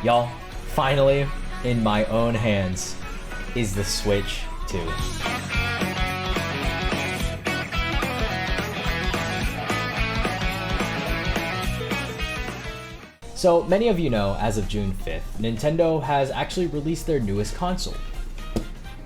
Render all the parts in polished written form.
Y'all, finally, in my own hands, is the Switch 2. So many of you know, as of June 5th, Nintendo has actually released their newest console,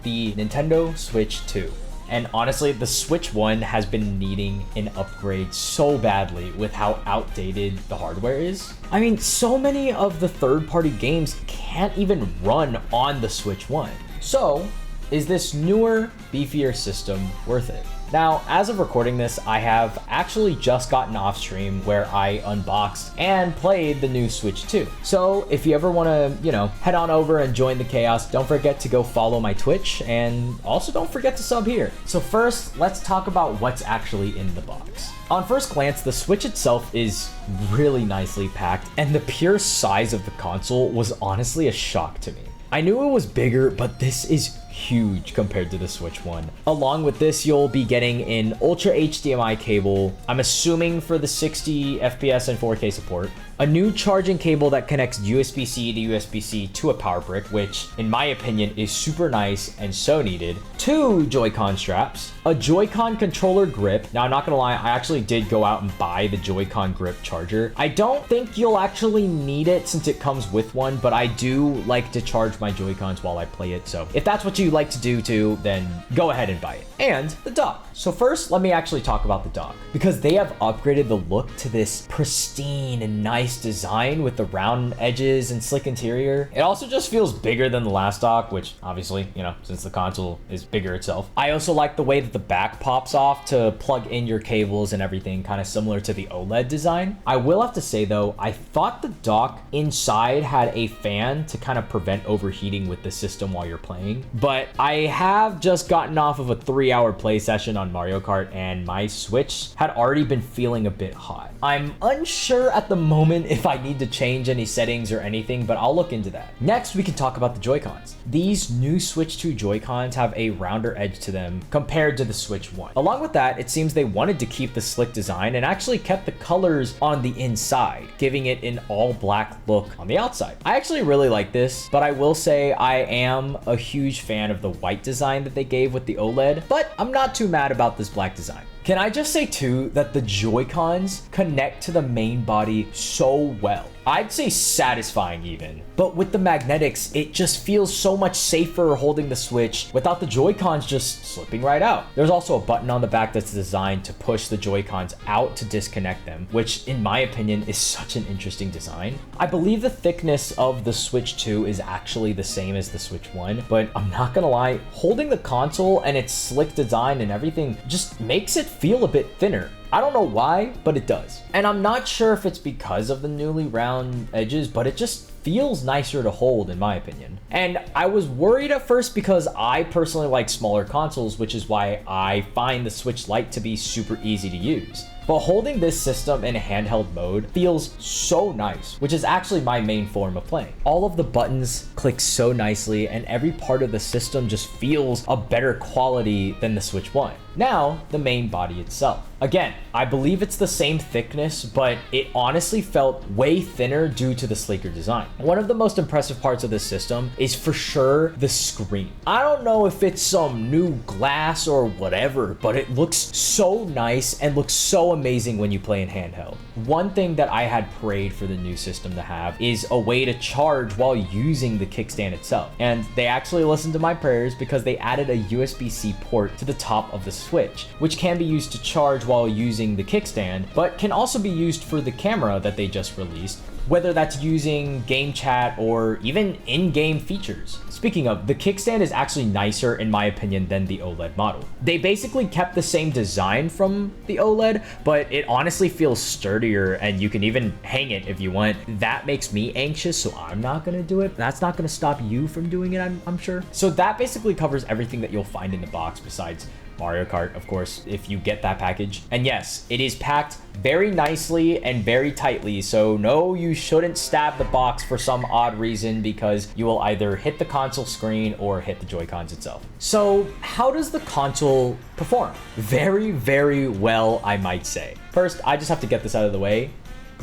the Nintendo Switch 2. And honestly, the Switch 1 has been needing an upgrade so badly with how outdated the hardware is. I mean, so many of the third-party games can't even run on the Switch 1. So, is this newer, beefier system worth it? Now, as of recording this, I have actually just gotten off stream where I unboxed and played the new Switch 2. So if you ever want to, head on over and join the chaos, don't forget to go follow my Twitch, and also don't forget to sub here. So first, let's talk about what's actually in the box. On first glance, the Switch itself is really nicely packed, and the pure size of the console was honestly a shock to me. I knew it was bigger, but this is huge compared to the Switch 1. Along with this, you'll be getting an Ultra HDMI cable, I'm assuming for the 60 FPS and 4K support, a new charging cable that connects USB-C to USB-C to a power brick, which in my opinion is super nice and so needed, 2 Joy-Con straps, a Joy-Con controller grip. Now, I'm not gonna lie, I actually did go out and buy the Joy-Con grip charger. I don't think you'll actually need it since it comes with one, but I do like to charge my Joy-Cons while I play it. So if that's what you like to do too, then go ahead and buy it. And the dock. So first, let me actually talk about the dock, because they have upgraded the look to this pristine and nice design with the round edges and slick interior. It also just feels bigger than the last dock, which obviously, since the console is bigger itself. I also like the way that the back pops off to plug in your cables and everything, kind of similar to the OLED design. I will have to say though, I thought the dock inside had a fan to kind of prevent overheating with the system while you're playing, but I have just gotten off of a 3-hour play session on Mario Kart, and my Switch had already been feeling a bit hot. I'm unsure at the moment if I need to change any settings or anything, but I'll look into that. Next, we can talk about the Joy-Cons. These new Switch 2 Joy-Cons have a rounder edge to them compared to the Switch 1. Along with that, it seems they wanted to keep the slick design and actually kept the colors on the inside, giving it an all black look on the outside. I actually really like this, but I will say I am a huge fan of the white design that they gave with the OLED, but I'm not too mad about this black design. Can I just say too that the Joy-Cons connect to the main body so well? I'd say satisfying even. But with the magnetics, it just feels so much safer holding the Switch without the Joy-Cons just slipping right out. There's also a button on the back that's designed to push the Joy-Cons out to disconnect them, which in my opinion is such an interesting design. I believe the thickness of the Switch 2 is actually the same as the Switch 1, but I'm not gonna lie, holding the console and its slick design and everything just makes it feel a bit thinner. I don't know why, but it does. And I'm not sure if it's because of the newly round edges, but it just feels nicer to hold in my opinion. And I was worried at first because I personally like smaller consoles, which is why I find the Switch Lite to be super easy to use. But holding this system in handheld mode feels so nice, which is actually my main form of playing. All of the buttons click so nicely and every part of the system just feels a better quality than the Switch 1. Now, the main body itself. Again, I believe it's the same thickness, but it honestly felt way thinner due to the sleeker design. One of the most impressive parts of this system is for sure the screen. I don't know if it's some new glass or whatever, but it looks so nice and looks so amazing when you play in handheld. One thing that I had prayed for the new system to have is a way to charge while using the kickstand itself. And they actually listened to my prayers because they added a USB-C port to the top of the Switch, which can be used to charge while using the kickstand, but can also be used for the camera that they just released, whether that's using game chat or even in-game features. Speaking of, the kickstand is actually nicer in my opinion than the OLED model. They basically kept the same design from the OLED, but it honestly feels sturdier and you can even hang it if you want. That makes me anxious, so I'm not gonna do it. That's not gonna stop you from doing it, I'm sure. So that basically covers everything that you'll find in the box besides Mario Kart, of course, if you get that package. And yes, it is packed very nicely and very tightly, so no, you shouldn't stab the box for some odd reason because you will either hit the console screen or hit the Joy-Cons itself. So how does the console perform? Very, very well, I might say. First, I just have to get this out of the way.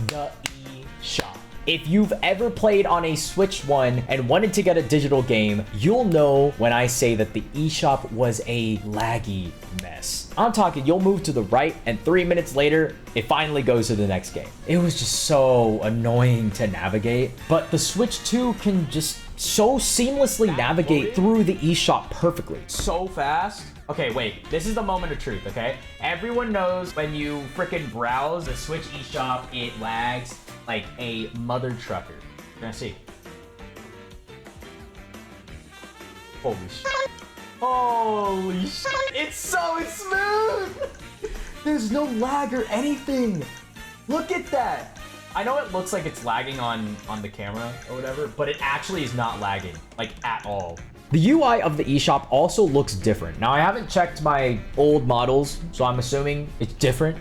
The eShop. If you've ever played on a Switch 1 and wanted to get a digital game, you'll know when I say that the eShop was a laggy mess. I'm talking, you'll move to the right and 3 minutes later, it finally goes to the next game. It was just so annoying to navigate, but the Switch 2 can just so seamlessly navigate through the eShop perfectly. So fast. Okay, wait, this is the moment of truth, okay? Everyone knows when you freaking browse the Switch eShop, it lags like a mother trucker. You're gonna see. Holy shit. Holy shit. It's so smooth. There's no lag or anything. Look at that. I know it looks like it's lagging on the camera or whatever, but it actually is not lagging, like, at all. The UI of the eShop also looks different. Now, I haven't checked my old models, so I'm assuming it's different,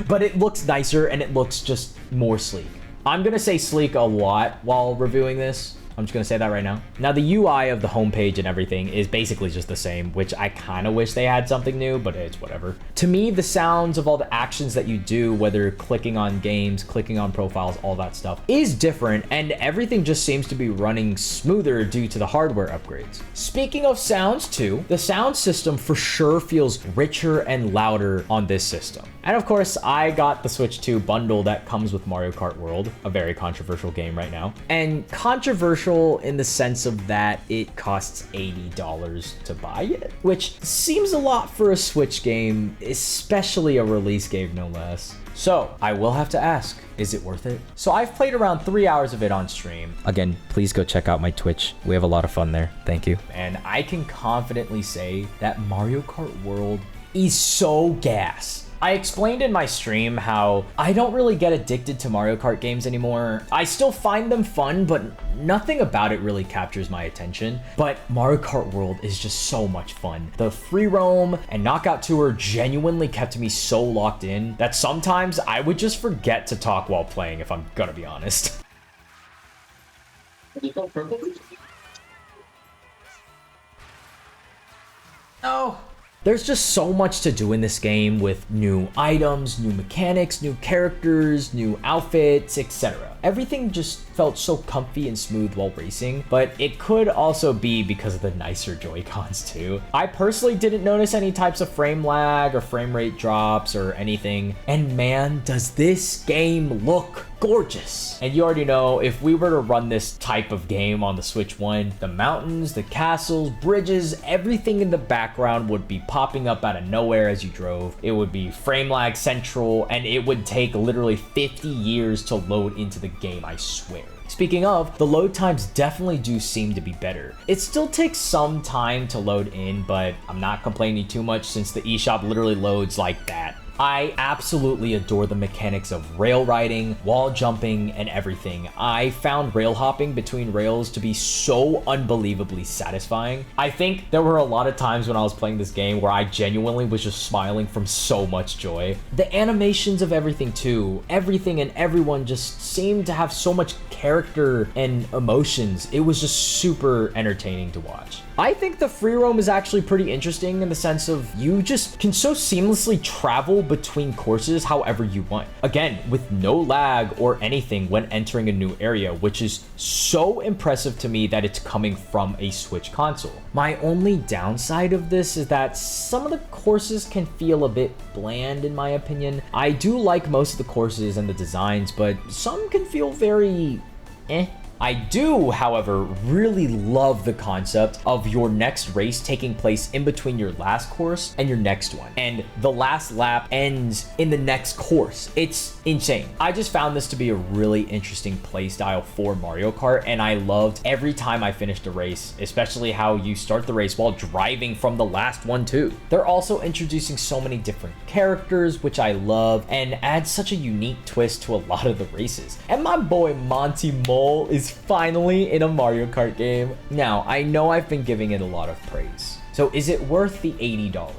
but it looks nicer and it looks just more sleek. I'm gonna say sleek a lot while reviewing this. I'm just gonna say that right now. Now, the UI of the homepage and everything is basically just the same, which I kind of wish they had something new, but it's whatever. To me, the sounds of all the actions that you do, whether clicking on games, clicking on profiles, all that stuff, is different, and everything just seems to be running smoother due to the hardware upgrades. Speaking of sounds too, the sound system for sure feels richer and louder on this system. And of course, I got the Switch 2 bundle that comes with Mario Kart World, a very controversial game right now. And controversial in the sense of that it costs $80 to buy it, which seems a lot for a Switch game, especially a release game no less. So I will have to ask, is it worth it? So I've played around 3 hours of it on stream. Again, please go check out my Twitch. We have a lot of fun there. Thank you. And I can confidently say that Mario Kart World is so gas. I explained in my stream how I don't really get addicted to Mario Kart games anymore. I still find them fun, but nothing about it really captures my attention. But Mario Kart World is just so much fun. The free roam and knockout tour genuinely kept me so locked in that sometimes I would just forget to talk while playing, if I'm gonna be honest. No. There's just so much to do in this game with new items, new mechanics, new characters, new outfits, etc. Everything just felt so comfy and smooth while racing, but it could also be because of the nicer Joy-Cons too. I personally didn't notice any types of frame lag or frame rate drops or anything, and man, does this game look gorgeous. And you already know, if we were to run this type of game on the Switch 1, the mountains, the castles, bridges, everything in the background would be popping up out of nowhere as you drove. It would be frame lag central, and it would take literally 50 years to load into the game, I swear. Speaking of, the load times definitely do seem to be better. It still takes some time to load in, but I'm not complaining too much since the eShop literally loads like that. I absolutely adore the mechanics of rail riding, wall jumping, and everything. I found rail hopping between rails to be so unbelievably satisfying. I think there were a lot of times when I was playing this game where I genuinely was just smiling from so much joy. The animations of everything too, everything and everyone just seemed to have so much character and emotions. It was just super entertaining to watch. I think the free roam is actually pretty interesting in the sense of you just can so seamlessly travel between courses however you want. Again, with no lag or anything when entering a new area, which is so impressive to me that it's coming from a Switch console. My only downside of this is that some of the courses can feel a bit bland in my opinion. I do like most of the courses and the designs, but some can feel very I do, however, really love the concept of your next race taking place in between your last course and your next one. And the last lap ends in the next course. It's insane. I just found this to be a really interesting playstyle for Mario Kart, and I loved every time I finished a race, especially how you start the race while driving from the last one too. They're also introducing so many different characters, which I love, and adds such a unique twist to a lot of the races. And my boy Monty Mole is finally in a Mario Kart game. Now, I know I've been giving it a lot of praise. So is it worth the $80?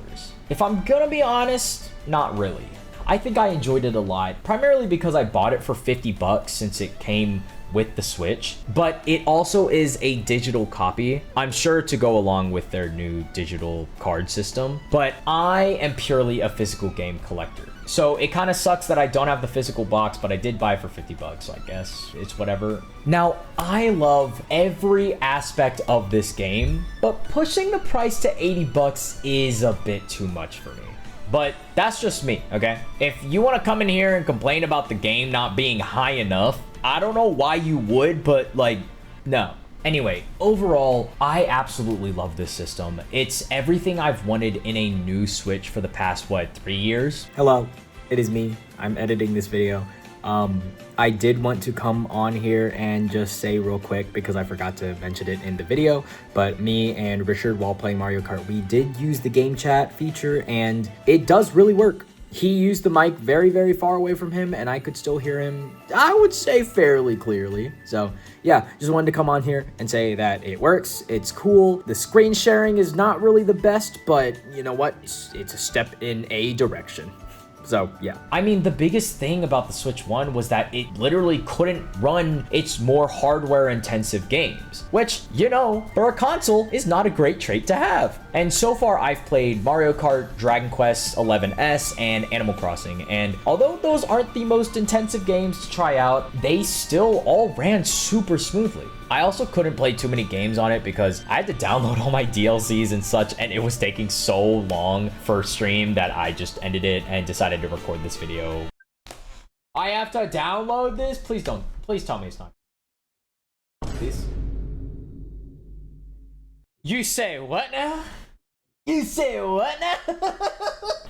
If I'm gonna be honest, not really. I think I enjoyed it a lot, primarily because I bought it for 50 bucks since it came with the Switch, but it also is a digital copy, I'm sure, to go along with their new digital card system, but I am purely a physical game collector. So it kind of sucks that I don't have the physical box, but I did buy it for 50 bucks, so I guess it's whatever. Now, I love every aspect of this game, but pushing the price to 80 bucks is a bit too much for me. But that's just me, okay? If you want to come in here and complain about the game not being high enough, I don't know why you would, but like, no. Anyway, overall, I absolutely love this system. It's everything I've wanted in a new Switch for the past, what, 3 years? Hello, it is me. I'm editing this video. I did want to come on here and just say real quick, because I forgot to mention it in the video, but me and Richard, while playing Mario Kart, we did use the game chat feature and it does really work. He used the mic very, very far away from him and I could still hear him, I would say, fairly clearly. So yeah, just wanted to come on here and say that it works, it's cool. The screen sharing is not really the best, but you know what? It's a step in a direction. So yeah. I mean, the biggest thing about the Switch 1 was that it literally couldn't run its more hardware intensive games, which, you know, for a console is not a great trait to have. And so far I've played Mario Kart, Dragon Quest XI-S, and Animal Crossing, and although those aren't the most intensive games to try out, they still all ran super smoothly. I also couldn't play too many games on it because I had to download all my DLCs and such, and it was taking so long for stream that I just ended it and decided to record this video. I have to download this? Please don't. Please tell me it's not. Please. You say what now? You say what now?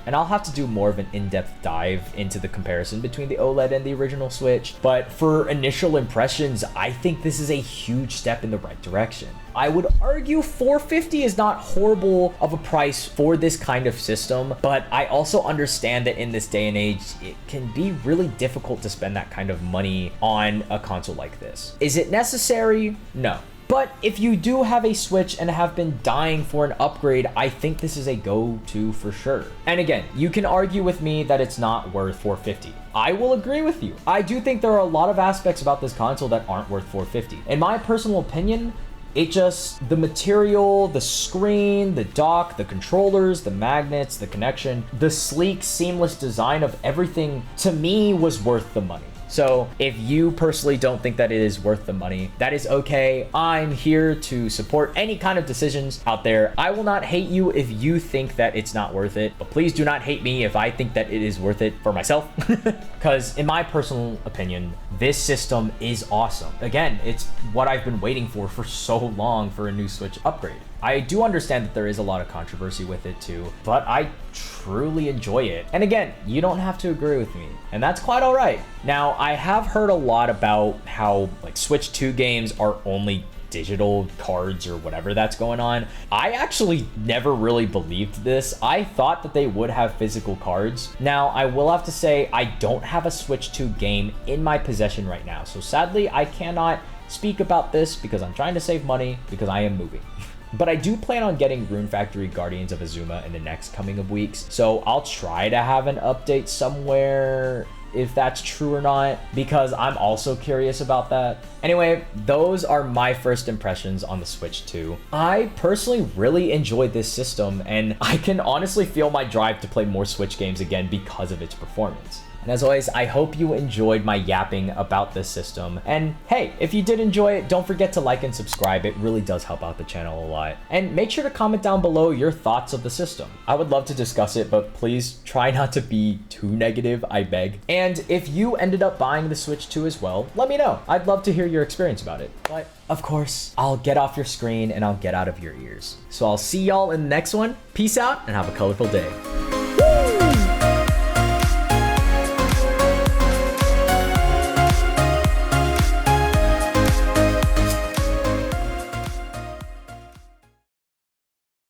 And I'll have to do more of an in-depth dive into the comparison between the OLED and the original Switch, but for initial impressions, I think this is a huge step in the right direction. I would argue $450 is not horrible of a price for this kind of system, but I also understand that in this day and age, it can be really difficult to spend that kind of money on a console like this. Is it necessary? No. But if you do have a Switch and have been dying for an upgrade, I think this is a go-to for sure. And again, you can argue with me that it's not worth $450. I will agree with you. I do think there are a lot of aspects about this console that aren't worth $450. In my personal opinion, the material, the screen, the dock, the controllers, the magnets, the connection, the sleek, seamless design of everything, to me, was worth the money. So if you personally don't think that it is worth the money, that is okay. I'm here to support any kind of decisions out there. I will not hate you if you think that it's not worth it, but please do not hate me if I think that it is worth it for myself. Because in my personal opinion, this system is awesome. Again, it's what I've been waiting for so long for a new Switch upgrade. I do understand that there is a lot of controversy with it too, but I truly enjoy it. And again, you don't have to agree with me, and that's quite all right. Now, I have heard a lot about how like Switch 2 games are only digital cards or whatever that's going on. I actually never really believed this. I thought that they would have physical cards. Now, I will have to say I don't have a Switch 2 game in my possession right now, so sadly I cannot speak about this because I'm trying to save money because I am moving. But I do plan on getting Rune Factory Guardians of Azuma in the next coming of weeks, so I'll try to have an update somewhere if that's true or not, because I'm also curious about that. Anyway, those are my first impressions on the Switch 2. I personally really enjoyed this system, and I can honestly feel my drive to play more Switch games again because of its performance. And as always, I hope you enjoyed my yapping about this system. And hey, if you did enjoy it, don't forget to like and subscribe. It really does help out the channel a lot. And make sure to comment down below your thoughts of the system. I would love to discuss it, but please try not to be too negative, I beg. And if you ended up buying the Switch 2 as well, let me know. I'd love to hear your experience about it. But of course, I'll get off your screen and I'll get out of your ears. So I'll see y'all in the next one. Peace out and have a colorful day.